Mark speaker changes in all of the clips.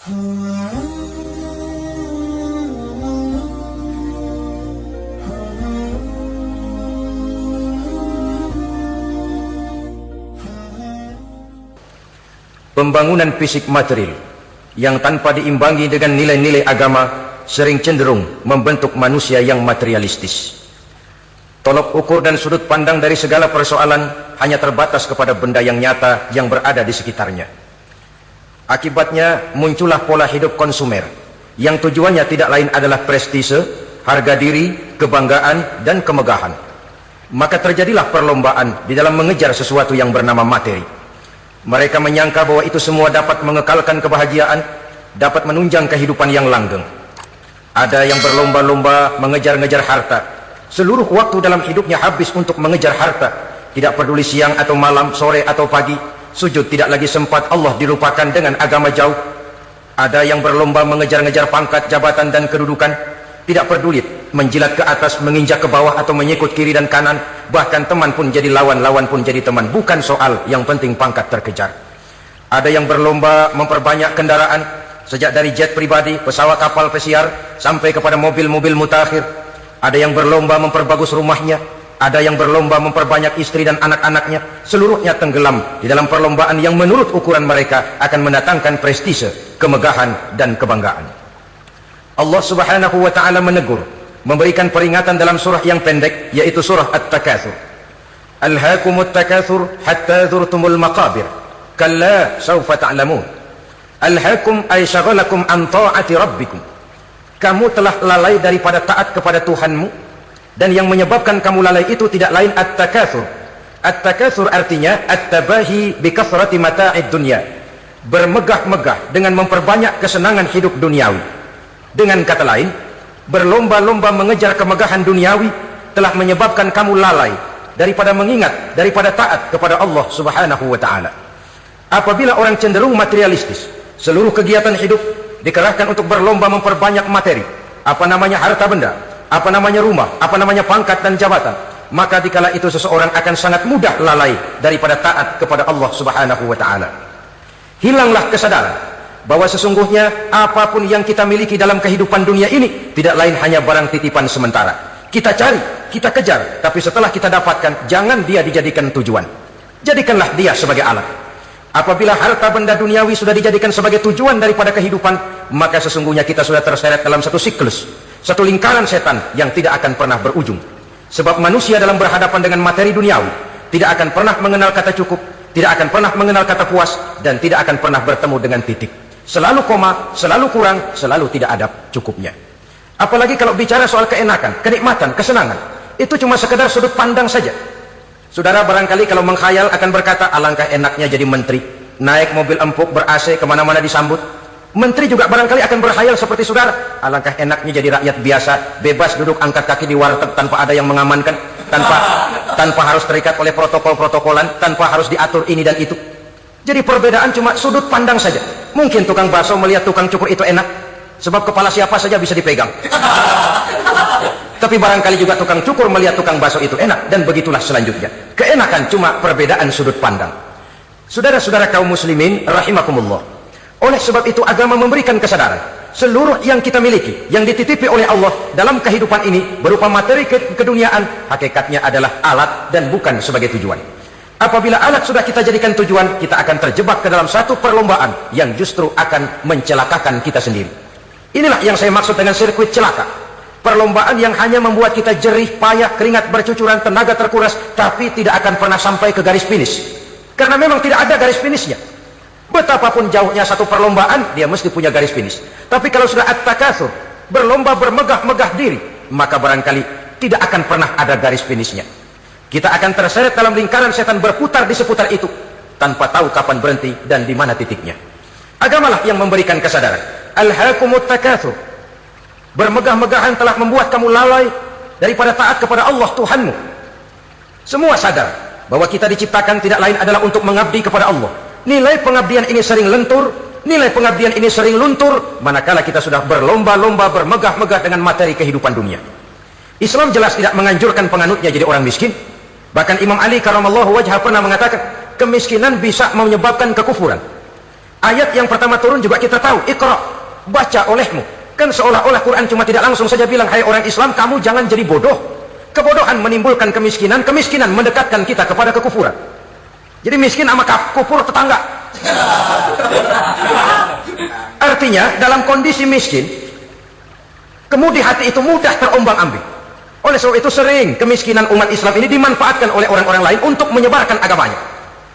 Speaker 1: Pembangunan fisik material yang tanpa diimbangi dengan nilai-nilai agama sering cenderung membentuk manusia yang materialistis. Tolok ukur dan sudut pandang dari segala persoalan hanya terbatas kepada benda yang nyata yang berada di sekitarnya. Akibatnya muncullah pola hidup konsumer yang tujuannya tidak lain adalah prestise, harga diri, kebanggaan, dan kemegahan. Maka terjadilah perlombaan di dalam mengejar sesuatu yang bernama materi. Mereka menyangka bahwa itu semua dapat mengekalkan kebahagiaan, dapat menunjang kehidupan yang langgeng. Ada yang berlomba-lomba mengejar-ngejar harta. Seluruh waktu dalam hidupnya habis untuk mengejar harta. Tidak peduli siang atau malam, sore atau pagi. Sujud tidak lagi sempat, Allah dilupakan dengan agama jauh. Ada yang berlomba mengejar-ngejar pangkat, jabatan, dan kedudukan. Tidak peduli menjilat ke atas, menginjak ke bawah, atau menyikut kiri dan kanan. Bahkan teman pun jadi lawan, lawan pun jadi teman. Bukan soal, yang penting pangkat terkejar. Ada yang berlomba memperbanyak kendaraan, sejak dari jet pribadi, pesawat kapal pesiar, sampai kepada mobil-mobil mutakhir. Ada yang berlomba memperbagus rumahnya. Ada yang berlomba memperbanyak istri dan anak-anaknya. Seluruhnya tenggelam di dalam perlombaan yang menurut ukuran mereka akan mendatangkan prestise, kemegahan, dan kebanggaan. Allah subhanahu wa ta'ala menegur, memberikan peringatan dalam surah yang pendek, yaitu surah At-Takatsur. Alhaakumut takatsur hatta zurtumul maqabir, kalla sawfa ta'lamun. Alhaakum ay syagalakum an ta'ati rabbikum. Kamu telah lalai daripada taat kepada Tuhanmu, dan yang menyebabkan kamu lalai itu tidak lain at-takatsur. At-takatsur artinya at-tabahi bi kathrati mata'id dunya, bermegah-megah dengan memperbanyak kesenangan hidup duniawi. Dengan kata lain, berlomba-lomba mengejar kemegahan duniawi telah menyebabkan kamu lalai daripada mengingat, daripada taat kepada Allah subhanahu wa ta'ala. Apabila orang cenderung materialistis, seluruh kegiatan hidup dikerahkan untuk berlomba memperbanyak materi, apa namanya harta benda, apa namanya rumah, apa namanya pangkat dan jabatan, maka dikala itu seseorang akan sangat mudah lalai daripada taat kepada Allah subhanahu wa ta'ala. Hilanglah kesadaran bahwa sesungguhnya apapun yang kita miliki dalam kehidupan dunia ini tidak lain hanya barang titipan sementara. Kita cari, kita kejar, tapi setelah kita dapatkan, jangan dia dijadikan tujuan. Jadikanlah dia sebagai alat. Apabila harta benda duniawi sudah dijadikan sebagai tujuan daripada kehidupan, maka sesungguhnya kita sudah terseret dalam satu siklus, satu lingkaran setan yang tidak akan pernah berujung. Sebab manusia dalam berhadapan dengan materi duniawi tidak akan pernah mengenal kata cukup, tidak akan pernah mengenal kata puas, dan tidak akan pernah bertemu dengan titik. Selalu koma, selalu kurang, selalu tidak ada cukupnya. Apalagi kalau bicara soal keenakan, kenikmatan, kesenangan, itu cuma sekedar sudut pandang saja. Saudara barangkali kalau mengkhayal akan berkata, alangkah enaknya jadi menteri, naik mobil empuk ber-AC kemana-mana disambut. Menteri juga barangkali akan berkhayal seperti saudara, alangkah enaknya jadi rakyat biasa, bebas duduk angkat kaki di warteg tanpa ada yang mengamankan, tanpa harus terikat oleh protokol-protokolan, tanpa harus diatur ini dan itu. Jadi perbedaan cuma sudut pandang saja. Mungkin tukang bakso melihat tukang cukur itu enak, sebab kepala siapa saja bisa dipegang. Tapi barangkali juga tukang cukur melihat tukang bakso itu enak, dan begitulah selanjutnya. Keenakan cuma perbedaan sudut pandang. Saudara-saudara kaum muslimin rahimakumullah, oleh sebab itu agama memberikan kesadaran, seluruh yang kita miliki, yang dititipi oleh Allah dalam kehidupan ini berupa materi keduniaan, hakikatnya adalah alat dan bukan sebagai tujuan. Apabila alat sudah kita jadikan tujuan, kita akan terjebak ke dalam satu perlombaan yang justru akan mencelakakan kita sendiri. Inilah yang saya maksud dengan sirkuit celaka. Perlombaan yang hanya membuat kita jerih, payah, keringat bercucuran, tenaga terkuras, tapi tidak akan pernah sampai ke garis finish. Karena memang tidak ada garis finishnya. Betapapun jauhnya satu perlombaan, dia mesti punya garis finish. Tapi kalau sudah at-takatsur, berlomba bermegah-megah diri, maka barangkali tidak akan pernah ada garis finishnya. Kita akan terseret dalam lingkaran setan berputar di seputar itu tanpa tahu kapan berhenti dan di mana titiknya. Agamalah yang memberikan kesadaran. Alhaakumut takatsur. Bermegah-megahan telah membuat kamu lalai daripada taat kepada Allah Tuhanmu. Semua sadar bahwa kita diciptakan tidak lain adalah untuk mengabdi kepada Allah. Nilai pengabdian ini sering lentur, nilai pengabdian ini sering luntur manakala kita sudah berlomba-lomba bermegah-megah dengan materi kehidupan dunia. Islam jelas tidak menganjurkan penganutnya jadi orang miskin. Bahkan Imam Ali karamallahu wajhah pernah mengatakan, kemiskinan bisa menyebabkan kekufuran. Ayat yang pertama turun juga kita tahu, Iqra, baca olehmu. Kan seolah-olah Quran cuma tidak langsung saja bilang, hai orang Islam, kamu jangan jadi bodoh. Kebodohan menimbulkan kemiskinan, kemiskinan mendekatkan kita kepada kekufuran. Jadi miskin sama kufur tetangga. Artinya dalam kondisi miskin, kemudi hati itu mudah terombang-ambing. Oleh sebab itu sering kemiskinan umat Islam ini dimanfaatkan oleh orang-orang lain untuk menyebarkan agamanya.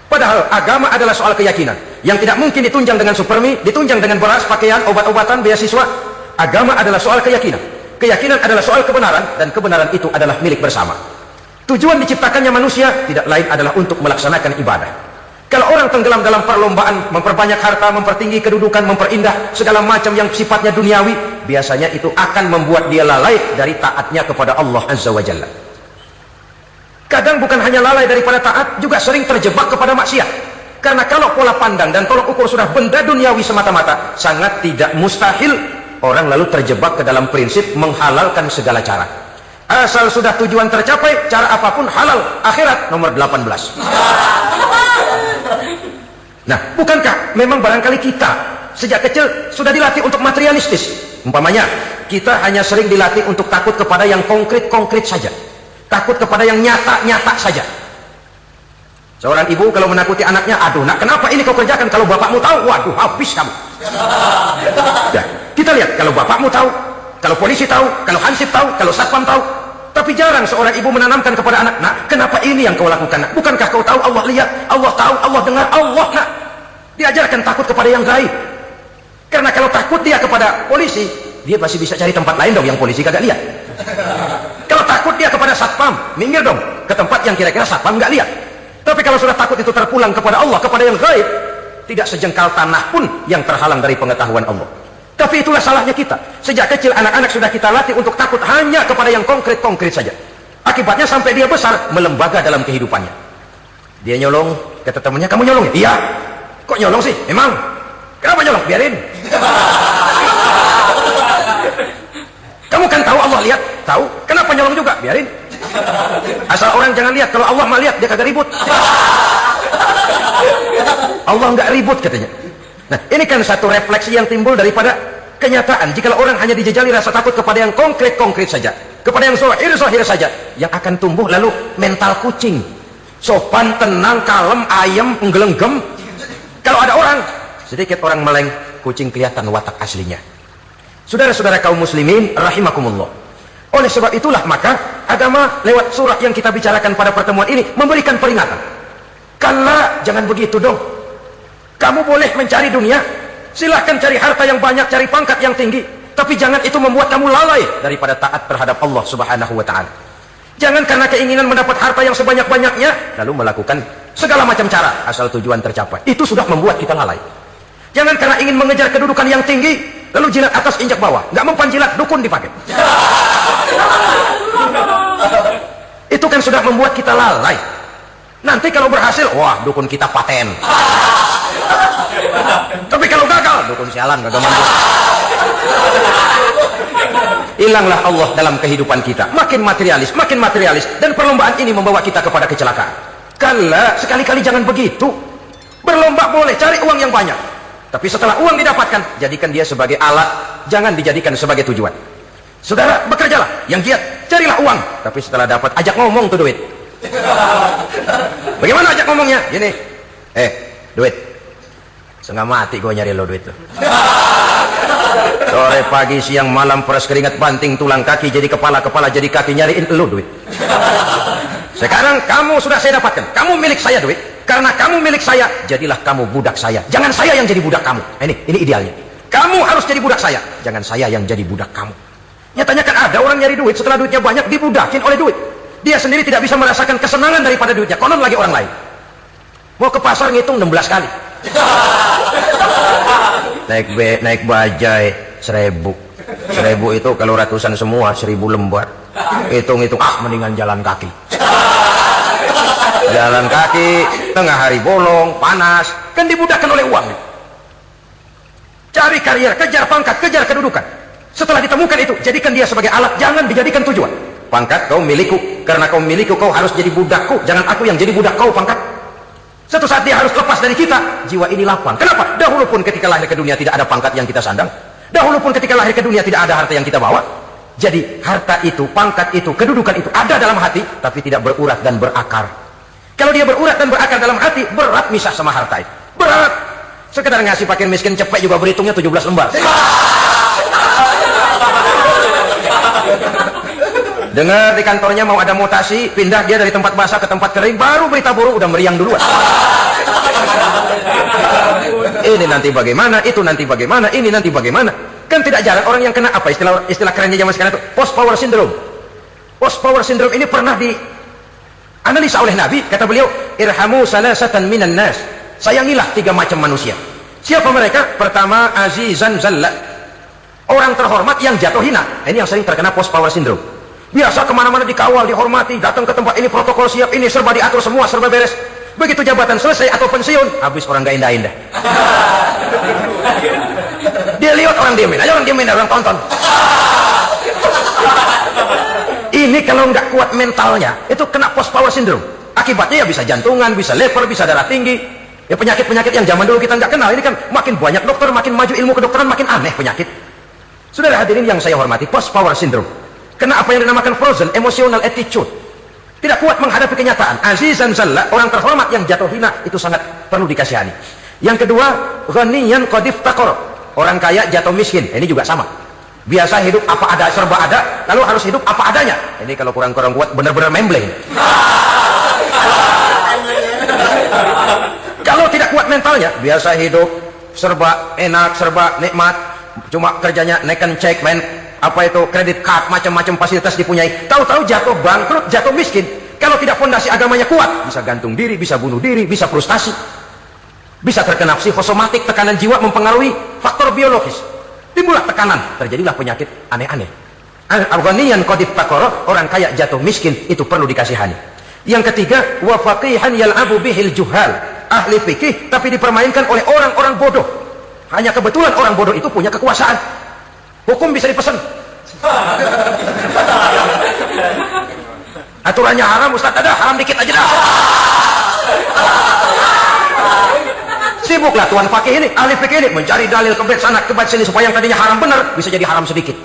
Speaker 1: Padahal agama adalah soal keyakinan yang tidak mungkin ditunjang dengan supermi, ditunjang dengan beras, pakaian, obat-obatan, beasiswa. Agama adalah soal keyakinan. Keyakinan adalah soal kebenaran, dan kebenaran itu adalah milik bersama. Tujuan diciptakannya manusia tidak lain adalah untuk melaksanakan ibadah. Kalau orang tenggelam dalam perlombaan memperbanyak harta, mempertinggi kedudukan, memperindah segala macam yang sifatnya duniawi, biasanya itu akan membuat dia lalai dari taatnya kepada Allah Azza wa Jalla. Kadang bukan hanya lalai daripada taat, juga sering terjebak kepada maksiat. Karena kalau pola pandang dan tolok ukur sudah benda duniawi semata-mata, sangat tidak mustahil orang lalu terjebak ke dalam prinsip menghalalkan segala cara. Asal sudah tujuan tercapai, cara apapun halal. Akhirat nomor 18. Nah, bukankah memang barangkali kita sejak kecil sudah dilatih untuk materialistis? Umpamanya, kita hanya sering dilatih untuk takut kepada yang konkret-konkret saja. Takut kepada yang nyata-nyata saja. Seorang ibu kalau menakuti anaknya, aduh nak, kenapa ini kau kerjakan? Kalau bapakmu tahu, waduh, habis kamu. Ya, kita lihat, kalau bapakmu tahu, kalau polisi tahu, kalau hansip tahu, kalau satpam tahu. Tapi jarang seorang ibu menanamkan kepada anak, nak, kenapa ini yang kau lakukan, nak? Bukankah kau tahu Allah lihat, Allah tahu, Allah dengar, Allah, nak? Diajarkan takut kepada yang gaib. Karena kalau takut dia kepada polisi, dia pasti bisa cari tempat lain dong yang polisi kagak lihat. Kalau takut dia kepada satpam, minggir dong ke tempat yang kira-kira satpam nggak lihat. Tapi kalau sudah takut itu terpulang kepada Allah, kepada yang gaib, tidak sejengkal tanah pun yang terhalang dari pengetahuan Allah. Tapi itulah salahnya kita. Sejak kecil anak-anak sudah kita latih untuk takut hanya kepada yang konkret-konkret saja. Akibatnya sampai dia besar melembaga dalam kehidupannya. Dia nyolong, kata temannya, kamu nyolong ya? Iya. Kok nyolong sih? Emang? Kenapa nyolong? Biarin. Kamu kan tahu Allah lihat? Tahu. Kenapa nyolong juga? Biarin. Asal orang jangan lihat. Kalau Allah mah lihat, dia kagak ribut. Allah nggak ribut katanya. Nah, ini kan satu refleksi yang timbul daripada kenyataan. Jika orang hanya dijejali rasa takut kepada yang konkret-konkret saja, kepada yang zahir-zahir saja, yang akan tumbuh lalu mental kucing. Sopan, tenang, kalem, ayem, nggelenggem. Kalau ada orang, sedikit orang meleng, kucing kelihatan watak aslinya. Saudara-saudara kaum muslimin rahimakumullah. Oleh sebab itulah maka agama lewat surah yang kita bicarakan pada pertemuan ini memberikan peringatan. Kala, jangan begitu dong. Kamu boleh mencari dunia, silahkan cari harta yang banyak, cari pangkat yang tinggi, tapi jangan itu membuat kamu lalai daripada taat terhadap Allah Subhanahu wa taala. Jangan karena keinginan mendapat harta yang sebanyak-banyaknya lalu melakukan segala macam cara asal tujuan tercapai. Itu sudah membuat kita lalai. Jangan karena ingin mengejar kedudukan yang tinggi lalu jilat atas injak bawah. Nggak mempan jilat, dukun dipakai. Itu kan sudah membuat kita lalai. Nanti kalau berhasil, wah, dukun kita paten. Tapi kalau gagal, dukun sialan, gagal mampu. Hilanglah Allah dalam kehidupan kita. Makin materialis, dan perlombaan ini membawa kita kepada kecelakaan. Kala, sekali-kali jangan begitu. Berlomba boleh, cari uang yang banyak. Tapi setelah uang didapatkan, jadikan dia sebagai alat, jangan dijadikan sebagai tujuan. Saudara, bekerjalah, yang giat, carilah uang. Tapi setelah dapat, ajak ngomong tuh duit. Bagaimana ajak ngomongnya? Gini, duit, setengah mati gue nyari lo duit tuh. Sore, pagi, siang, malam, peras keringat, banting tulang kaki, jadi kepala jadi kaki, nyariin lo duit. Sekarang kamu sudah saya dapatkan, kamu milik saya duit. Karena kamu milik saya, jadilah kamu budak saya. Jangan saya yang jadi budak kamu. Ini idealnya. Kamu harus jadi budak saya, jangan saya yang jadi budak kamu. Nyatanya kan ada orang nyari duit, setelah duitnya banyak dibudakin oleh duit. Dia sendiri tidak bisa merasakan kesenangan daripada duitnya, konon lagi orang lain. Mau ke pasar ngitung 16 kali. Naik bajai 1000. 1000 itu kalau ratusan semua 1000 lembar. Hitung-hitung, mendingan jalan kaki. Jalan kaki, tengah hari bolong, panas, kan dibudakkan oleh uang. Cari karier, kejar pangkat, kejar kedudukan. Setelah ditemukan itu, jadikan dia sebagai alat, jangan dijadikan tujuan. Pangkat kau milikku, karena kau milikku kau harus jadi budakku, jangan aku yang jadi budak kau pangkat. Satu saat dia harus lepas dari kita. Jiwa ini lapang. Kenapa? Dahulu pun ketika lahir ke dunia tidak ada pangkat yang kita sandang. Dahulu pun ketika lahir ke dunia tidak ada harta yang kita bawa. Jadi harta itu, pangkat itu, kedudukan itu ada dalam hati, tapi tidak berurat dan berakar. Kalau dia berurat dan berakar dalam hati, berat misah sama harta itu. Berat. Sekedar ngasih fakir miskin cepet juga berhitungnya 17 lembar. Dengar di kantornya mau ada mutasi, pindah dia dari tempat basah ke tempat kering, baru berita buruk udah meriang duluan. Ini nanti bagaimana, itu nanti bagaimana, ini nanti bagaimana. Kan tidak jarang orang yang kena apa istilah kerennya zaman sekarang itu post power syndrome. Post power syndrome ini pernah dianalisa oleh Nabi. Kata beliau, irhamu salasatan minan nas. Sayangilah 3 macam manusia. Siapa mereka? Pertama, azizan zalla, orang terhormat yang jatuh hina. Ini yang sering terkena post power syndrome. Biasa kemana-mana dikawal, dihormati, datang ke tempat ini protokol siap, ini serba diatur semua, serba beres. Begitu jabatan selesai atau pensiun, habis orang gak indah-indah. Dia lihat orang diemin aja, orang diemin, orang tonton. Ini kalau nggak kuat mentalnya, itu kena post power syndrome. Akibatnya ya bisa jantungan, bisa lever, bisa darah tinggi. Ya penyakit-penyakit yang zaman dulu kita nggak kenal. Ini kan makin banyak dokter, makin maju ilmu kedokteran, makin aneh penyakit. Saudara hadirin yang saya hormati, post power syndrome. Kena apa yang dinamakan frozen emotional attitude. Tidak kuat menghadapi kenyataan. Azizan zalla, orang terhormat yang jatuh hina, itu sangat perlu dikasihani. Yang kedua, ghaniyan qad iftaqara, orang kaya jatuh miskin. Ini juga sama. Biasa hidup apa ada, serba ada, lalu harus hidup apa adanya. Ini kalau kurang-kurang kuat benar-benar membleng. Kalau tidak kuat mentalnya, biasa hidup serba enak, serba nikmat, cuma kerjanya neken cek, main apa itu kredit card, macam-macam fasilitas dipunyai, tahu-tahu jatuh bangkrut, jatuh miskin. Kalau tidak fondasi agamanya kuat, bisa gantung diri, bisa bunuh diri, bisa frustasi, bisa terkena psikosomatik, tekanan jiwa mempengaruhi faktor biologis, timbullah tekanan, terjadilah penyakit aneh-aneh. Al-ghaniyan qad iftaqara, orang kaya jatuh miskin, itu perlu dikasihani. Yang ketiga, wa faqihan yal'abu bihil juhal, ahli fikih tapi dipermainkan oleh orang-orang bodoh. Hanya kebetulan orang bodoh itu punya kekuasaan. Hukum bisa dipesan. Aturannya haram, Ustaz, ada haram dikit aja dah. Sibuklah tuan fakih ini, ahli fikih ini mencari dalil kebet sana kebet sini supaya yang tadinya haram benar bisa jadi haram sedikit.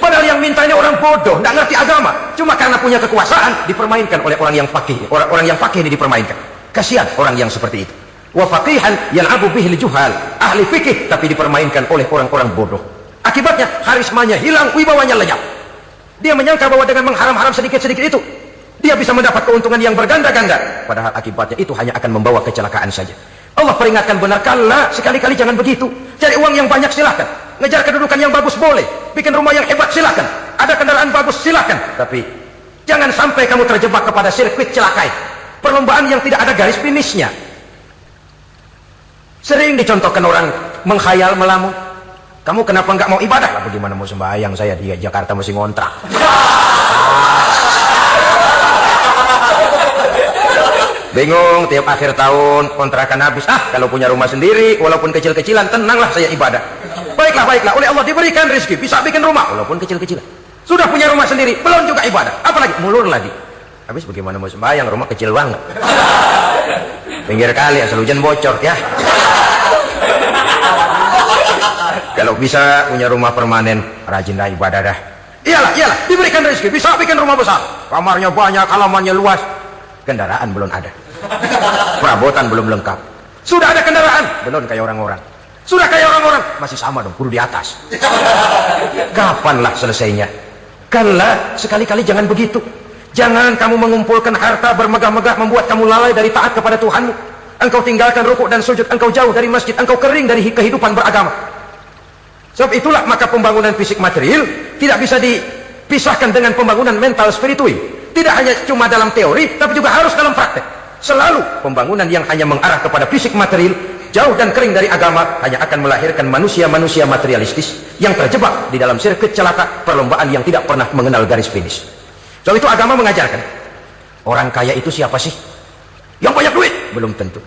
Speaker 1: Padahal yang minta ini orang bodoh, nggak ngerti agama, cuma karena punya kekuasaan dipermainkan oleh orang yang fakih. Orang yang fakih ini dipermainkan. Kasihan orang yang seperti itu. Wa faqihan yal'abu bihil juhal, ahli fikih tapi dipermainkan oleh orang-orang bodoh. Akibatnya karismanya hilang, wibawanya lenyap. Dia menyangka bahwa dengan mengharam-haram sedikit-sedikit itu dia bisa mendapat keuntungan yang berganda-ganda, padahal akibatnya itu hanya akan membawa kecelakaan saja. Allah peringatkan benar, kala sekali-kali jangan begitu. Cari uang yang banyak silahkan, ngejar kedudukan yang bagus boleh, bikin rumah yang hebat silahkan, ada kendaraan bagus silahkan, tapi jangan sampai kamu terjebak kepada sirkuit celakai, perlombaan yang tidak ada garis finishnya. Sering dicontohkan orang menghayal, melamun, kamu kenapa nggak mau ibadah? Lah bagaimana mau sembahyang, saya di Jakarta masih ngontrak. Bingung, tiap akhir tahun kontrakan habis. Kalau punya rumah sendiri, walaupun kecil-kecilan, tenanglah saya ibadah. Baiklah, oleh Allah diberikan rezeki, bisa bikin rumah, walaupun kecil-kecilan. Sudah punya rumah sendiri, belum juga ibadah. Apalagi mulur lagi. Habis bagaimana mau sembahyang, rumah kecil banget. Pinggir kali, asal hujan bocor ya. Kalau bisa punya rumah permanen, rajinlah ibadah dah. Iyalah, diberikan rezeki, bisa bikin rumah besar, kamarnya banyak, halamannya luas, kendaraan belum ada, perabotan belum lengkap. Sudah ada kendaraan, belum kayak orang-orang. Sudah kayak orang-orang, masih sama dong, kudu di atas. Kapanlah selesainya? Kala, sekali-kali jangan begitu. Jangan kamu mengumpulkan harta bermegah-megah membuat kamu lalai dari taat kepada Tuhanmu. Engkau tinggalkan rukuk dan sujud, engkau jauh dari masjid, engkau kering dari kehidupan beragama. Sebab itulah maka pembangunan fisik material tidak bisa dipisahkan dengan pembangunan mental spiritual. Tidak hanya cuma dalam teori, tapi juga harus dalam praktek. Selalu pembangunan yang hanya mengarah kepada fisik material, jauh dan kering dari agama, hanya akan melahirkan manusia-manusia materialistis yang terjebak di dalam sirkuit celaka perlombaan yang tidak pernah mengenal garis finish. Sebab itu agama mengajarkan, orang kaya itu siapa sih? Yang banyak duit? Belum tentu.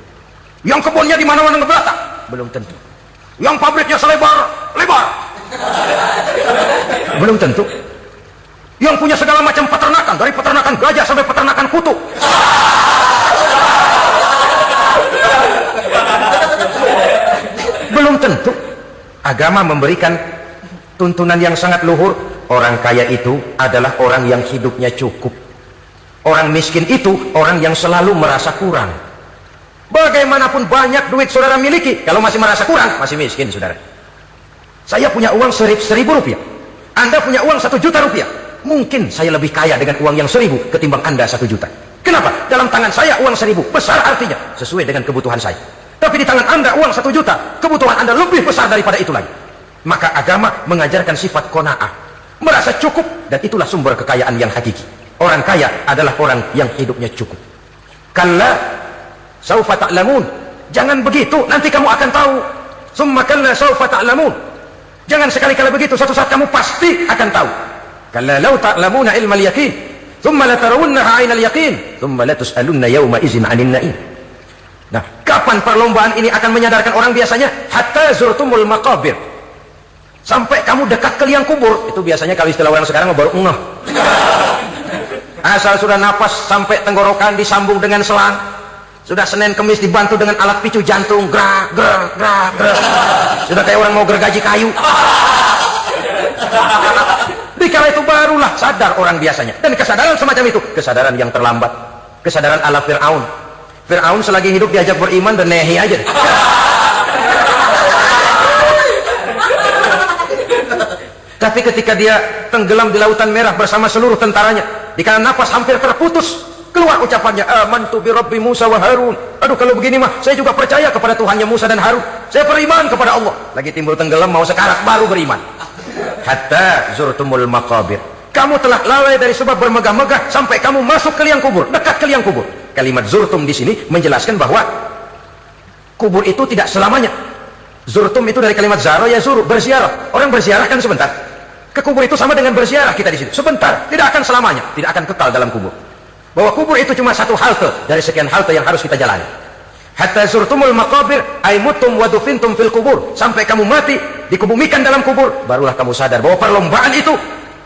Speaker 1: Yang kebunnya di mana-mana ngebelata? Belum tentu. Yang pabriknya selebar-lebar? Belum tentu. Yang punya segala macam peternakan, dari peternakan gajah sampai peternakan kutu? tentu agama memberikan tuntunan yang sangat luhur. Orang kaya itu adalah orang yang hidupnya cukup. Orang miskin itu orang yang selalu merasa kurang. Bagaimanapun banyak duit saudara miliki, kalau masih merasa kurang, masih miskin saudara. Saya punya uang 1.000 rupiah, Anda punya uang 1 juta rupiah. Mungkin saya lebih kaya dengan uang yang 1.000 ketimbang Anda 1 juta. Kenapa? Dalam tangan saya uang 1.000 besar artinya sesuai dengan kebutuhan saya. Tapi di tangan Anda uang 1 juta, kebutuhan Anda lebih besar daripada itu lagi. Maka agama mengajarkan sifat qanaah, merasa cukup, dan itulah sumber kekayaan yang hakiki. Orang kaya adalah orang yang hidupnya cukup. Kalla saufa ta'lamun, jangan begitu, nanti kamu akan tahu. Summa kalla saufa ta'lamun, jangan sekali-kali begitu, suatu saat kamu pasti akan tahu. Kalla law ta'lamuna ilmal yaqin, thumma latarawunnaha 'ainal yaqin, thumma latus'alunna yawma idzin 'anil na'im. Nah, kapan perlombaan ini akan menyadarkan orang biasanya? Hatta zurtumul maqabir, sampai kamu dekat ke liang kubur. Itu biasanya kalau istilah orang sekarang baru ngeh. Asal sudah napas sampai tenggorokan disambung dengan selang, sudah Senin Kemis dibantu dengan alat picu jantung, gerak gerak gerak gerak, sudah kayak orang mau gergaji kayu. Di kala itu barulah sadar orang biasanya. Dan kesadaran semacam itu kesadaran yang terlambat, kesadaran ala Fir'aun. Fir'aun selagi hidup diajak beriman dan nehi aja. Tapi ketika dia tenggelam di lautan merah bersama seluruh tentaranya, di kanan napas hampir terputus, keluar ucapannya, amantu bi rabbi Musa wa Harun. Aduh, kalau begini mah saya juga percaya kepada Tuhannya Musa dan Harun, saya beriman kepada Allah. Lagi timbul tenggelam mau sekarat baru beriman. Hatta zurtumul maqabir, kamu telah lalai dari sebab bermegah-megah sampai kamu masuk ke liang kubur, dekat ke liang kubur. Kalimat zurtum di sini menjelaskan bahwa kubur itu tidak selamanya. Zurtum itu dari kalimat zara ya zuru, berziarah. Orang berziarah kan sebentar. Ke kubur itu sama dengan berziarah kita di situ. Sebentar, tidak akan selamanya, tidak akan kekal dalam kubur. Bahwa kubur itu cuma satu halte dari sekian halte yang harus kita jalani. Hatta zurtumul maqabir ay mutum wa dufintum fil kubur, sampai kamu mati dikubumikan dalam kubur, barulah kamu sadar bahwa perlombaan itu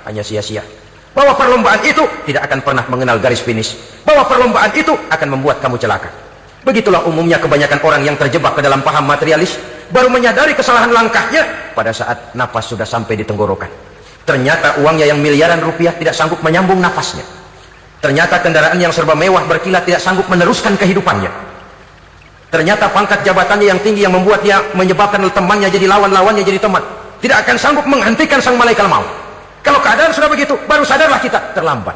Speaker 1: hanya sia-sia. Bahwa perlombaan itu tidak akan pernah mengenal garis finish. Bahwa perlombaan itu akan membuat kamu celaka. Begitulah umumnya kebanyakan orang yang terjebak ke dalam paham materialis, baru menyadari kesalahan langkahnya pada saat napas sudah sampai di tenggorokan. Ternyata uangnya yang miliaran rupiah tidak sanggup menyambung nafasnya. Ternyata kendaraan yang serba mewah berkilat tidak sanggup meneruskan kehidupannya. Ternyata pangkat jabatannya yang tinggi yang membuat dia menyebabkan temannya jadi lawan-lawannya jadi teman, tidak akan sanggup menghentikan sang malaikat maut. Kalau keadaan sudah begitu, baru sadarlah kita terlambat.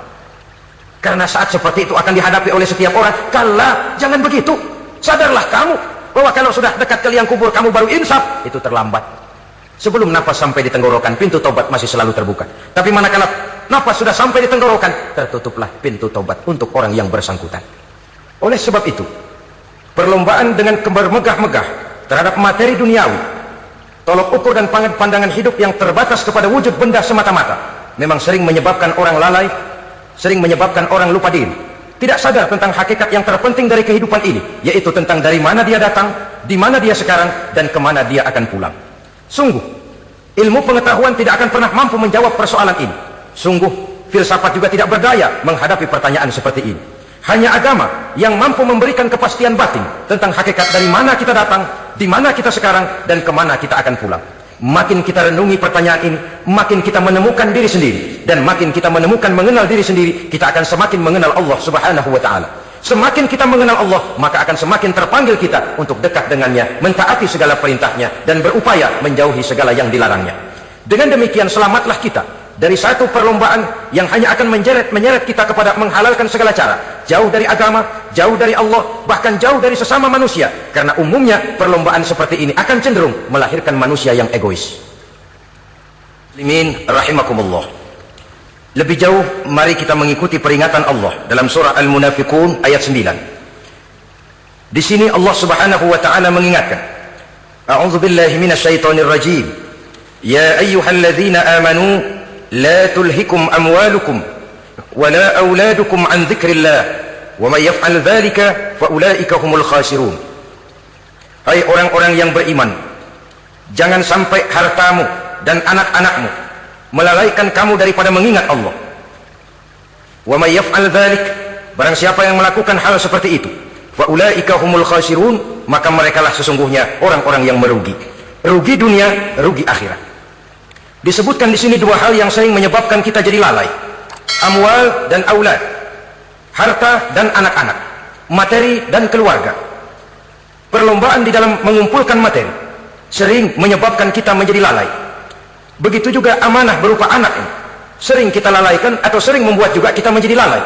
Speaker 1: Karena saat seperti itu akan dihadapi oleh setiap orang. Kala, jangan begitu. Sadarlah kamu bahwa kalau sudah dekat ke liang kubur kamu baru insaf, itu terlambat. Sebelum nafas sampai di tenggorokan, pintu tobat masih selalu terbuka. Tapi manakala nafas sudah sampai di tenggorokan, tertutuplah pintu tobat untuk orang yang bersangkutan. Oleh sebab itu, perlombaan dengan bermegah-megah terhadap materi duniawi, tolok ukur dan pandangan hidup yang terbatas kepada wujud benda semata-mata, memang sering menyebabkan orang lalai, sering menyebabkan orang lupa diri, tidak sadar tentang hakikat yang terpenting dari kehidupan ini, yaitu tentang dari mana dia datang, di mana dia sekarang, dan kemana dia akan pulang. Sungguh, ilmu pengetahuan tidak akan pernah mampu menjawab persoalan ini. Sungguh, filsafat juga tidak berdaya menghadapi pertanyaan seperti ini. Hanya agama yang mampu memberikan kepastian batin tentang hakikat dari mana kita datang, di mana kita sekarang, dan kemana kita akan pulang. Makin kita renungi pertanyaan ini, makin kita menemukan diri sendiri, dan makin kita menemukan mengenal diri sendiri, kita akan semakin mengenal Allah Subhanahu wa ta'ala. Semakin kita mengenal Allah, maka akan semakin terpanggil kita untuk dekat dengannya, mentaati segala perintahnya, dan berupaya menjauhi segala yang dilarangnya. Dengan demikian selamatlah kita dari satu perlombaan yang hanya akan menyeret kita kepada menghalalkan segala cara, jauh dari agama, jauh dari Allah, bahkan jauh dari sesama manusia. Karena umumnya perlombaan seperti ini akan cenderung melahirkan manusia yang egois. Muslimin rahimakumullah. Lebih jauh, mari kita mengikuti peringatan Allah dalam surah Al-Munafiqun ayat 9. Di sini Allah Subhanahu wa ta'ala mengingatkan, A'udzu billahi minasyaitonir rajim. Ya ayyuhalladzina amanu la tulhikum amwalukum wa la auladukum an dzikrillah wa may yaf'al dzalika fa ulaika humul khasirun. Hai orang-orang yang beriman, jangan sampai hartamu dan anak-anakmu melalaikan kamu daripada mengingat Allah. Wa may yaf'al dzalik, barang siapa yang melakukan hal seperti itu, fa ulaika humul khasirun, maka merekalah sesungguhnya orang-orang yang merugi. rugi dunia, rugi akhirat. Disebutkan di sini dua hal yang sering menyebabkan kita jadi lalai: amwal dan aulad, harta dan anak-anak, materi dan keluarga. Perlombaan di dalam mengumpulkan materi sering menyebabkan kita menjadi lalai. Begitu juga amanah berupa anak ini sering kita lalaikan, atau sering membuat juga kita menjadi lalai.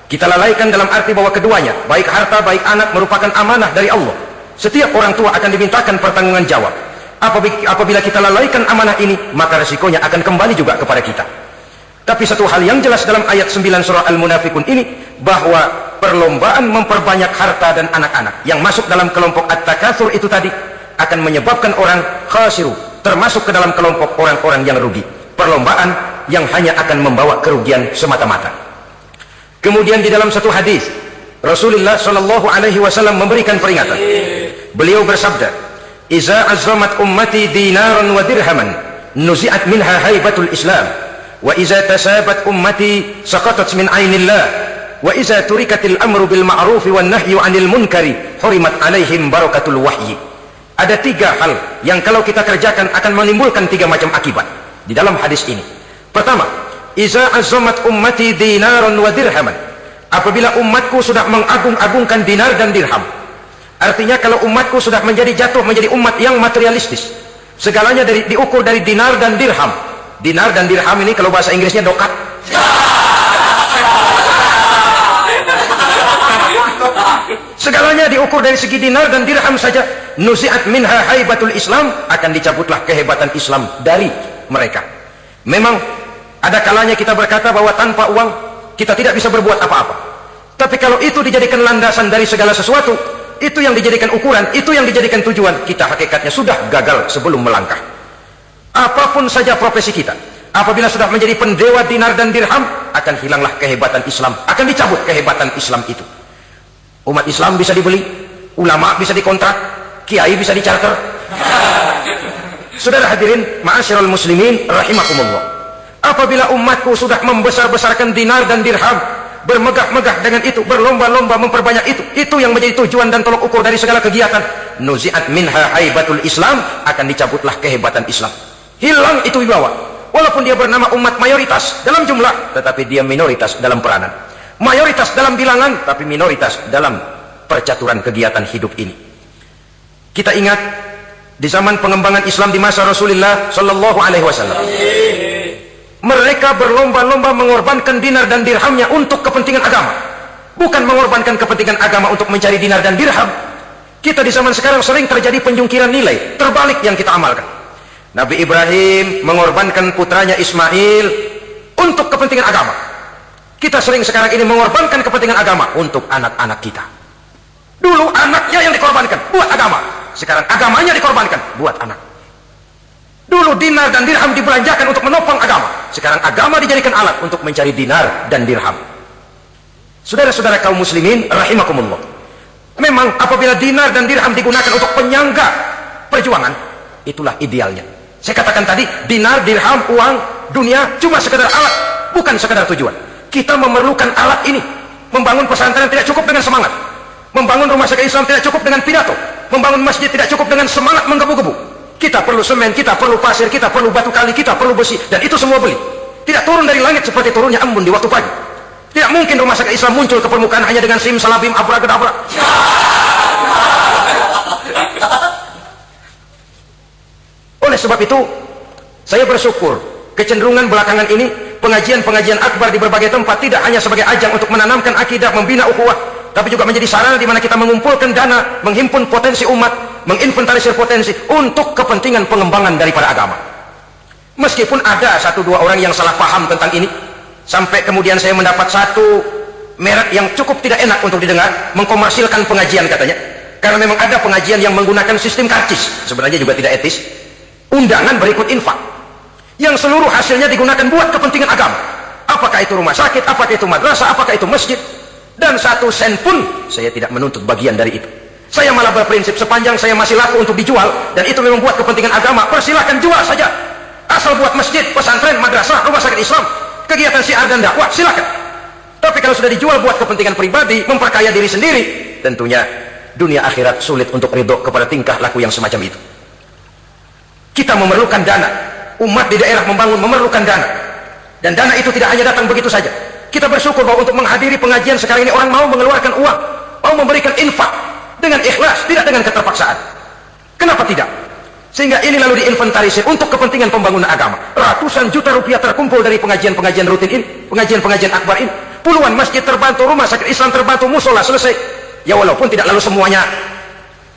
Speaker 1: Kita lalaikan dalam arti bahwa keduanya, baik harta baik anak, merupakan amanah dari Allah. Setiap orang tua akan dimintakan pertanggungan jawab. Apabila kita lalaikan amanah ini, maka resikonya akan kembali juga kepada kita. Tapi satu hal yang jelas dalam ayat 9 surah Al-Munafikun ini, bahwa perlombaan memperbanyak harta dan anak-anak yang masuk dalam kelompok at-takatsur itu tadi akan menyebabkan orang khasiru, termasuk ke dalam kelompok orang-orang yang rugi. Perlombaan yang hanya akan membawa kerugian semata-mata. Kemudian di dalam satu hadis Rasulullah Shallallahu Alaihi Wasallam memberikan peringatan. Beliau bersabda, "Iza azzamat ummati dinaran wa dirhaman, nuzi'at minha haibatul Islam. Wa iza tasabat ummati saqatat min ainillah. Wa iza turikatil amru bil ma'rufi wan nahyu 'anil munkari, hurimat 'alaihim barakatul wahyi." Ada tiga hal yang kalau kita kerjakan akan menimbulkan tiga macam akibat di dalam hadis ini. Pertama, iza azzamat ummati dinaran wa dirhaman. Apabila umatku sudah mengagung-agungkan dinar dan dirham. Artinya kalau umatku sudah jatuh menjadi umat yang materialistis, segalanya diukur dari dinar dan dirham. Dinar dan dirham ini kalau bahasa Inggrisnya dokat. Segalanya diukur dari segi dinar dan dirham saja. Nuzi'at minha haibatul Islam, akan dicabutlah kehebatan Islam dari mereka. Memang ada kalanya kita berkata bahwa tanpa uang kita tidak bisa berbuat apa-apa. Tapi kalau itu dijadikan landasan dari segala sesuatu, itu yang dijadikan ukuran, itu yang dijadikan tujuan, kita hakikatnya sudah gagal sebelum melangkah. Apapun saja profesi kita, apabila sudah menjadi pendewa dinar dan dirham, akan hilanglah kehebatan Islam, akan dicabut kehebatan Islam itu. Umat Islam bisa dibeli, ulama bisa dikontrak, kiai bisa dicarter. Saudara hadirin ma'asyiral muslimin rahimakumullah, apabila umatku sudah membesar-besarkan dinar dan dirham, bermegah-megah dengan itu, berlomba-lomba memperbanyak itu yang menjadi tujuan dan tolok ukur dari segala kegiatan, nuzi'at minha haibatul Islam, akan dicabutlah kehebatan Islam. Hilang itu wibawa. Walaupun dia bernama umat mayoritas dalam jumlah, tetapi dia minoritas dalam peranan. Mayoritas dalam bilangan, tapi minoritas dalam percaturan kegiatan hidup ini. Kita ingat di zaman pengembangan Islam di masa Rasulullah Shallallahu Alaihi Wasallam, mereka berlomba-lomba mengorbankan dinar dan dirhamnya untuk kepentingan agama, bukan mengorbankan kepentingan agama untuk mencari dinar dan dirham. Kita di zaman sekarang sering terjadi penjungkiran nilai terbalik yang kita amalkan. Nabi Ibrahim mengorbankan putranya Ismail untuk kepentingan agama. Kita sering sekarang ini mengorbankan kepentingan agama untuk anak-anak kita. Dulu anaknya yang dikorbankan buat agama, sekarang agamanya dikorbankan buat anak. Dulu dinar dan dirham dibelanjakan untuk menopang agama, sekarang agama dijadikan alat untuk mencari dinar dan dirham. Saudara-saudara kaum muslimin rahimakumullah, memang apabila dinar dan dirham digunakan untuk penyangga perjuangan, itulah idealnya. Saya katakan tadi, dinar, dirham, uang, dunia cuma sekedar alat, bukan sekedar tujuan. Kita memerlukan alat ini. Membangun pesantren tidak cukup dengan semangat, membangun rumah sakit Islam tidak cukup dengan pidato, membangun masjid tidak cukup dengan semangat menggebu-gebu. Kita perlu semen, kita perlu pasir, kita perlu batu kali, kita perlu besi, dan itu semua beli. Tidak turun dari langit seperti turunnya embun di waktu pagi. Tidak mungkin rumah sakit Islam muncul ke permukaan hanya dengan simsalabim abracadabra. Oleh sebab itu, saya bersyukur kecenderungan belakangan ini pengajian-pengajian akbar di berbagai tempat tidak hanya sebagai ajang untuk menanamkan akidah, membina ukhuwah, tapi juga menjadi sarana di mana kita mengumpulkan dana, menghimpun potensi umat, menginventarisir potensi untuk kepentingan pengembangan daripada agama. Meskipun ada satu dua orang yang salah paham tentang ini, sampai kemudian saya mendapat satu merek yang cukup tidak enak untuk didengar, mengkomersilkan pengajian katanya, karena memang ada pengajian yang menggunakan sistem karcis, sebenarnya juga tidak etis. Undangan berikut infak yang seluruh hasilnya digunakan buat kepentingan agama, apakah itu rumah sakit, apakah itu madrasah, apakah itu masjid, dan satu sen pun saya tidak menuntut bagian dari itu. Saya malah berprinsip sepanjang saya masih laku untuk dijual dan itu memang buat kepentingan agama, persilahkan jual saja, asal buat masjid, pesantren, madrasah, rumah sakit Islam, kegiatan syiar dan dakwah, silakan. Tapi kalau sudah dijual buat kepentingan pribadi, memperkaya diri sendiri, tentunya dunia akhirat sulit untuk ridho kepada tingkah laku yang semacam itu. Kita memerlukan dana. Umat di daerah membangun memerlukan dana. Dan dana itu tidak hanya datang begitu saja. Kita bersyukur bahwa untuk menghadiri pengajian sekarang ini orang mau mengeluarkan uang, mau memberikan infak dengan ikhlas, tidak dengan keterpaksaan. Kenapa tidak? Sehingga ini lalu diinventarisir untuk kepentingan pembangunan agama. Ratusan juta rupiah terkumpul dari pengajian-pengajian rutin ini, pengajian-pengajian akbar ini. Puluhan masjid terbantu, rumah sakit Islam terbantu, musola selesai. Ya walaupun tidak lalu semuanya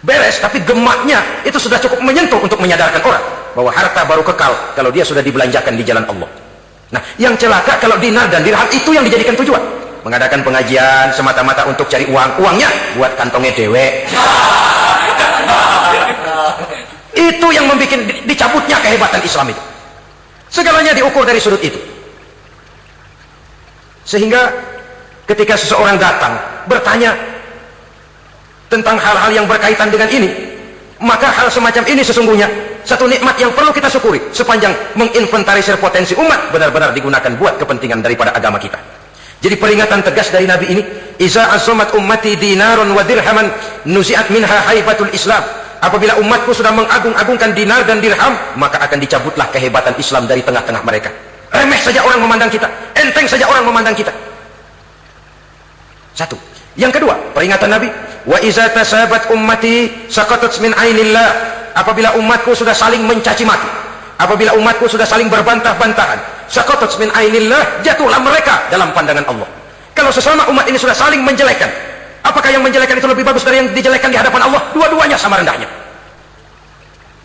Speaker 1: beres, tapi gemaknya itu sudah cukup menyentuh untuk menyadarkan orang bahwa harta baru kekal kalau dia sudah dibelanjakan di jalan Allah. Nah, yang celaka kalau dinar dan dirham itu yang dijadikan tujuan. Mengadakan pengajian semata-mata untuk cari uang, uangnya buat kantongnya dewek. Itu yang membuat dicabutnya kehebatan Islam itu. Segalanya diukur dari sudut itu. Sehingga ketika seseorang datang bertanya tentang hal-hal yang berkaitan dengan ini, maka hal semacam ini sesungguhnya satu nikmat yang perlu kita syukuri sepanjang menginventarisir potensi umat benar-benar digunakan buat kepentingan daripada agama kita. Jadi peringatan tegas dari Nabi ini, iza azumat ummati dinarun wa dirhaman nuzi'at minha haibatul Islam. Apabila umatku sudah mengagung-agungkan dinar dan dirham, maka akan dicabutlah kehebatan Islam dari tengah-tengah mereka. Remeh saja orang memandang kita, enteng saja orang memandang kita. Satu. Yang kedua, peringatan Nabi, wa iza tasabat ummati saqatat min ainillah. Apabila umatku sudah saling mencaci maki, apabila umatku sudah saling berbantah-bantahan, saqatat min ainillah, jatuhlah mereka dalam pandangan Allah. Kalau sesama umat ini sudah saling menjelekkan, apakah yang menjelekkan itu lebih bagus dari yang dijelekkan di hadapan Allah? Dua-duanya sama rendahnya.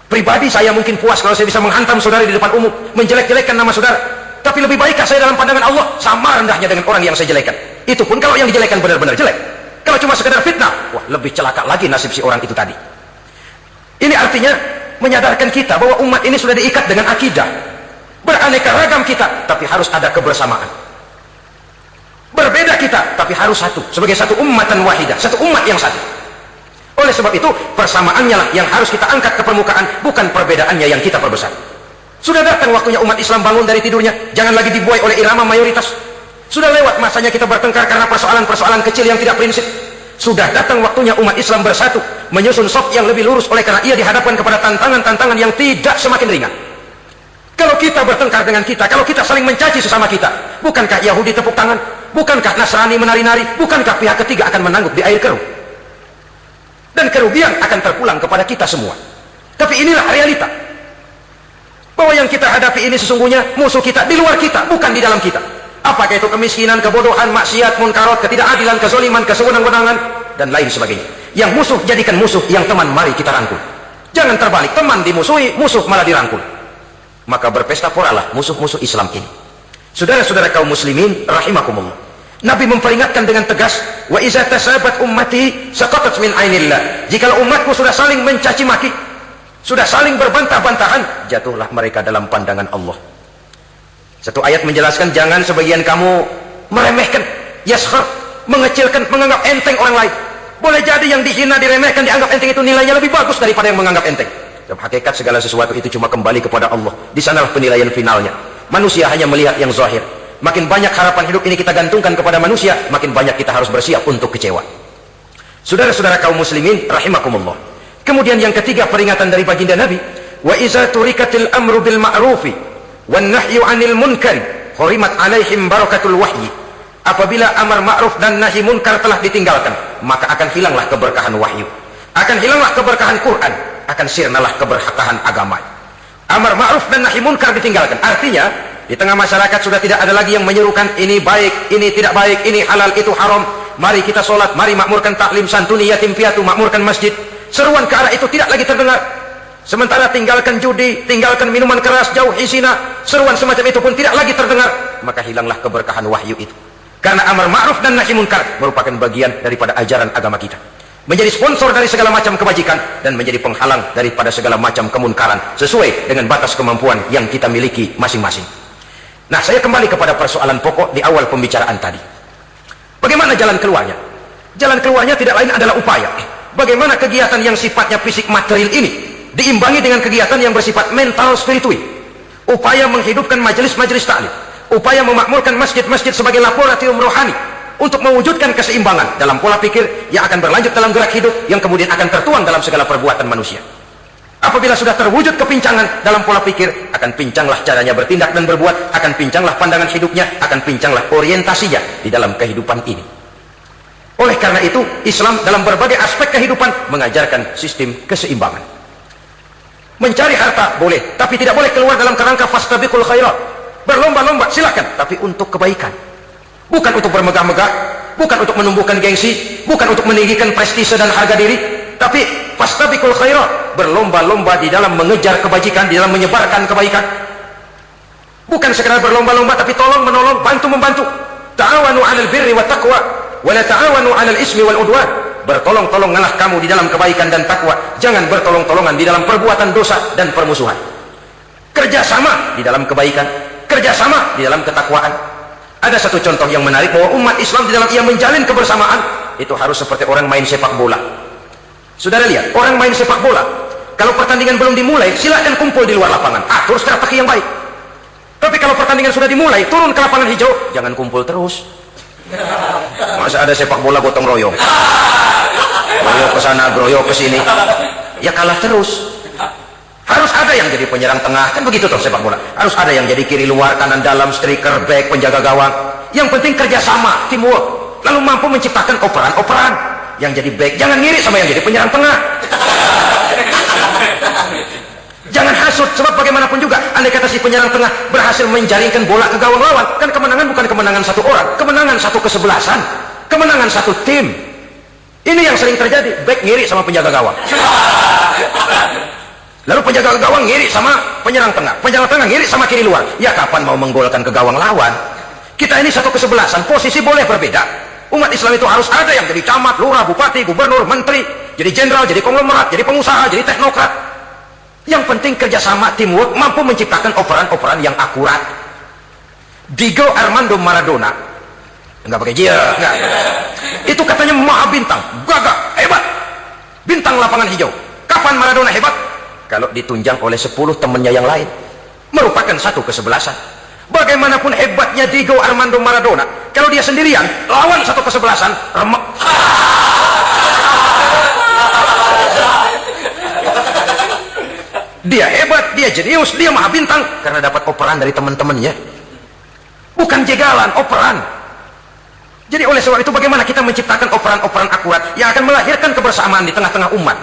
Speaker 1: Pribadi saya mungkin puas kalau saya bisa menghantam saudara di depan umum, menjelek-jelekkan nama saudara. Tapi lebih baikkah saya dalam pandangan Allah? Sama rendahnya dengan orang yang saya jelekkan. Itu pun kalau yang dijelekkan benar-benar jelek. Kalau cuma sekedar fitnah, wah lebih celaka lagi nasib si orang itu tadi. Ini artinya menyadarkan kita bahwa umat ini sudah diikat dengan akidah. Beraneka ragam kita, tapi harus ada kebersamaan. Berbeda kita, tapi harus satu. Sebagai satu ummatan wahidah, satu umat yang satu. Oleh sebab itu, persamaannya lah yang harus kita angkat ke permukaan, bukan perbedaannya yang kita perbesar. Sudah datang waktunya umat Islam bangun dari tidurnya, jangan lagi dibuai oleh irama mayoritas. Sudah lewat masanya kita bertengkar karena persoalan-persoalan kecil yang tidak prinsip. Sudah datang waktunya umat Islam bersatu, menyusun saf yang lebih lurus, oleh karena ia dihadapkan kepada tantangan-tantangan yang tidak semakin ringan. Kalau kita bertengkar dengan kita, kalau kita saling mencaci sesama kita, bukankah Yahudi tepuk tangan? Bukankah Nasrani menari-nari? Bukankah pihak ketiga akan menangguk di air keruh? Dan kerugian akan terpulang kepada kita semua. Tapi inilah realita, bahwa yang kita hadapi ini sesungguhnya musuh kita di luar kita, bukan di dalam kita. Apakah itu kemiskinan, kebodohan, maksiat, munkarat, ketidakadilan, kezaliman, kesewenang-wenangan, dan lain sebagainya. Yang musuh jadikan musuh, yang teman mari kita rangkul. Jangan terbalik, teman dimusuhi, musuh malah dirangkul. Maka berpesta poralah musuh-musuh Islam ini. Saudara-saudara kaum muslimin rahimakumullah, Nabi memperingatkan dengan tegas, wa iza tasabat ummati saqatat min ainillah. Jikalau umatku sudah saling mencaci maki, sudah saling berbantah-bantahan, jatuhlah mereka dalam pandangan Allah. Satu ayat menjelaskan, jangan sebagian kamu meremehkan, yaskhar, mengecilkan, menganggap enteng orang lain. Boleh jadi yang dihina, diremehkan, dianggap enteng itu nilainya lebih bagus daripada yang menganggap enteng. Dalam hakikat segala sesuatu itu cuma kembali kepada Allah. Di sanalah penilaian finalnya. Manusia hanya melihat yang zahir. Makin banyak harapan hidup ini kita gantungkan kepada manusia, makin banyak kita harus bersiap untuk kecewa. Saudara-saudara kaum muslimin rahimakumullah. Kemudian yang ketiga, peringatan dari baginda Nabi, wa iza turikatil amru bil ma'rufi wan nahyu 'anil munkari hurimat 'alaihim barakatul wahyi. Apabila amar ma'ruf dan nahi munkar telah ditinggalkan, maka akan hilanglah keberkahan wahyu, akan hilanglah keberkahan Quran, akan sirnalah keberkahan agama. Amar ma'ruf dan nahi munkar ditinggalkan, artinya di tengah masyarakat sudah tidak ada lagi yang menyerukan ini baik, ini tidak baik, ini halal, itu haram, mari kita sholat, mari makmurkan taklim, santuni yatim piatu, makmurkan masjid. Seruan ke arah itu tidak lagi terdengar. Sementara tinggalkan judi, tinggalkan minuman keras, jauhi zina, seruan semacam itu pun tidak lagi terdengar. Maka hilanglah keberkahan wahyu itu. Karena amar ma'ruf dan nahi munkar merupakan bagian daripada ajaran agama kita. Menjadi sponsor dari segala macam kebajikan dan menjadi penghalang daripada segala macam kemunkaran sesuai dengan batas kemampuan yang kita miliki masing-masing. Nah, saya kembali kepada persoalan pokok di awal pembicaraan tadi. Bagaimana jalan keluarnya? Jalan keluarnya tidak lain adalah upaya. Bagaimana kegiatan yang sifatnya fisik material ini diimbangi dengan kegiatan yang bersifat mental spiritual. Upaya menghidupkan majelis-majelis taklim, upaya memakmurkan masjid-masjid sebagai laboratorium rohani untuk mewujudkan keseimbangan dalam pola pikir yang akan berlanjut dalam gerak hidup yang kemudian akan tertuang dalam segala perbuatan manusia. Apabila sudah terwujud kepincangan dalam pola pikir, akan pincanglah caranya bertindak dan berbuat, akan pincanglah pandangan hidupnya, akan pincanglah orientasinya di dalam kehidupan ini. Oleh karena itu, Islam dalam berbagai aspek kehidupan mengajarkan sistem keseimbangan. Mencari harta boleh, tapi tidak boleh keluar dalam kerangka fastabiqul khairat. Berlomba-lomba silakan, tapi untuk kebaikan. Bukan untuk bermegah-megah, bukan untuk menumbuhkan gengsi, bukan untuk meninggikan prestise dan harga diri, tapi fastabiqul khairat, berlomba-lomba di dalam mengejar kebajikan, di dalam menyebarkan kebaikan. Bukan sekedar berlomba-lomba, tapi tolong menolong, bantu membantu. Ta'awanu 'alal birri wat taqwa wa la ta'awanu 'alal ismi wal udwan. Bertolong-tolonganlah kamu di dalam kebaikan dan takwa, jangan bertolong-tolongan di dalam perbuatan dosa dan permusuhan. Kerjasama di dalam kebaikan, kerjasama di dalam ketakwaan. Ada satu contoh yang menarik bahwa umat Islam di dalam ia menjalin kebersamaan itu harus seperti orang main sepak bola. Saudara lihat, orang main sepak bola, kalau pertandingan belum dimulai, silakan kumpul di luar lapangan, atur strategi yang baik. Tapi kalau pertandingan sudah dimulai, turun ke lapangan hijau, jangan kumpul terus. Masa ada sepak bola gotong royong, groyok ke sana, groyok ke sini, ya kalah terus. Harus ada yang jadi penyerang tengah, kan begitu toh sepak bola. Harus ada yang jadi kiri luar, kanan dalam, striker, back, penjaga gawang. Yang penting kerjasama, teamwork, lalu mampu menciptakan operan-operan. Yang jadi back jangan ngiri sama yang jadi penyerang tengah. Jangan hasut, sebab bagaimanapun juga andai kata si penyerang tengah berhasil menjaringkan bola ke gawang lawan, kan kemenangan bukan kemenangan satu orang, kemenangan satu kesebelasan, kemenangan satu tim. Ini yang sering terjadi, back ngiri sama penjaga gawang, lalu penjaga gawang ngiri sama penyerang tengah ngiri sama kiri luar. Ya kapan mau menggolkan ke gawang lawan? Kita ini satu kesebelasan, posisi boleh berbeda. Umat Islam itu harus ada yang jadi camat, lurah, bupati, gubernur, menteri, jadi jenderal, jadi konglomerat, jadi pengusaha, jadi teknokrat. Yang penting kerjasama, teamwork, mampu menciptakan operan-operan yang akurat. Diego Armando Maradona, enggak pakai dia, enggak. Itu katanya maha bintang, gagah, hebat, bintang lapangan hijau. Kapan Maradona hebat? Kalau ditunjang oleh 10 temannya yang lain, merupakan satu kesebelasan. Bagaimanapun hebatnya Diego Armando Maradona, kalau dia sendirian lawan satu kesebelasan, remek. Dia hebat, dia jenius, dia maha bintang karena dapat operan dari teman-temannya, bukan jegalan, operan. Jadi oleh sebab itu bagaimana kita menciptakan operan-operan akurat yang akan melahirkan kebersamaan di tengah-tengah umat.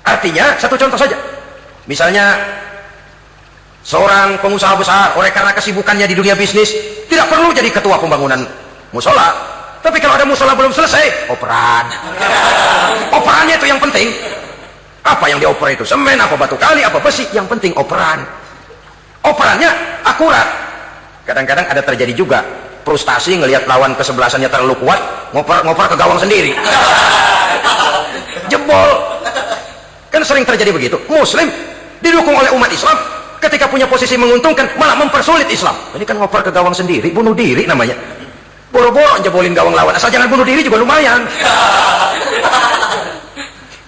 Speaker 1: Artinya satu contoh saja, misalnya seorang pengusaha besar, oleh karena kesibukannya di dunia bisnis, tidak perlu jadi ketua pembangunan musola, tapi kalau ada musola belum selesai, operan. Operannya itu yang penting. Apa yang dioper itu? Semen, apa batu kali, apa besi? Yang penting operan. Operannya akurat. Kadang-kadang ada terjadi juga frustasi ngelihat lawan kesebelasannya terlalu kuat, ngoper ke gawang sendiri. Jebol. Kan sering terjadi begitu. Muslim didukung oleh umat Islam, ketika punya posisi menguntungkan malah mempersulit Islam. Ini kan ngoper ke gawang sendiri, bunuh diri namanya. Boro-boro jebolin gawang lawan, asal jangan bunuh diri juga lumayan.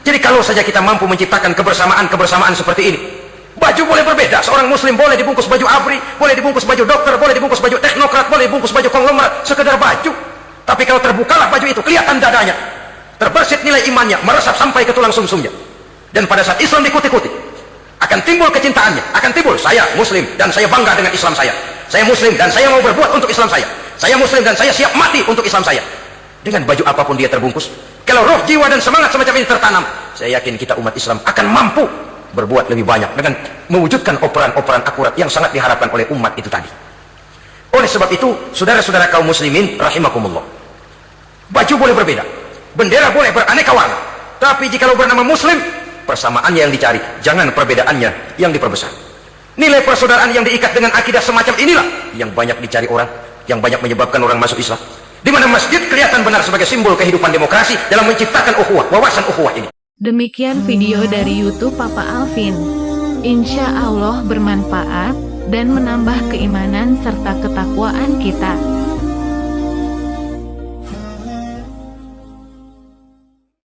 Speaker 1: Jadi kalau saja kita mampu menciptakan kebersamaan seperti ini, baju boleh berbeda, seorang muslim boleh dibungkus baju ABRI, boleh dibungkus baju dokter, boleh dibungkus baju teknokrat, boleh dibungkus baju konglomerat, sekedar baju. Tapi kalau terbukalah baju itu, kelihatan dadanya, terbersit nilai imannya, meresap sampai ke tulang sumsumnya. Dan pada saat Islam dikuti-kuti, akan timbul kecintaannya, akan timbul, saya muslim dan saya bangga dengan Islam saya muslim dan saya mau berbuat untuk Islam saya muslim dan saya siap mati untuk Islam saya. Dengan baju apapun dia terbungkus, kalau roh, jiwa dan semangat semacam ini tertanam, saya yakin kita umat Islam akan mampu berbuat lebih banyak dengan mewujudkan operan-operan akurat yang sangat diharapkan oleh umat itu tadi. Oleh sebab itu, saudara-saudara kaum muslimin rahimakumullah, baju boleh berbeda, bendera boleh beraneka warna, tapi jikalau bernama muslim, persamaannya yang dicari, jangan perbedaannya yang diperbesar. Nilai persaudaraan yang diikat dengan akidah semacam inilah yang banyak dicari orang, yang banyak menyebabkan orang masuk Islam. Di mana masjid kelihatan benar sebagai simbol kehidupan demokrasi dalam menciptakan ukhuwah, wawasan ukhuwah ini.
Speaker 2: Demikian video dari YouTube Papa Alvin. Insya Allah bermanfaat dan menambah keimanan serta ketakwaan kita.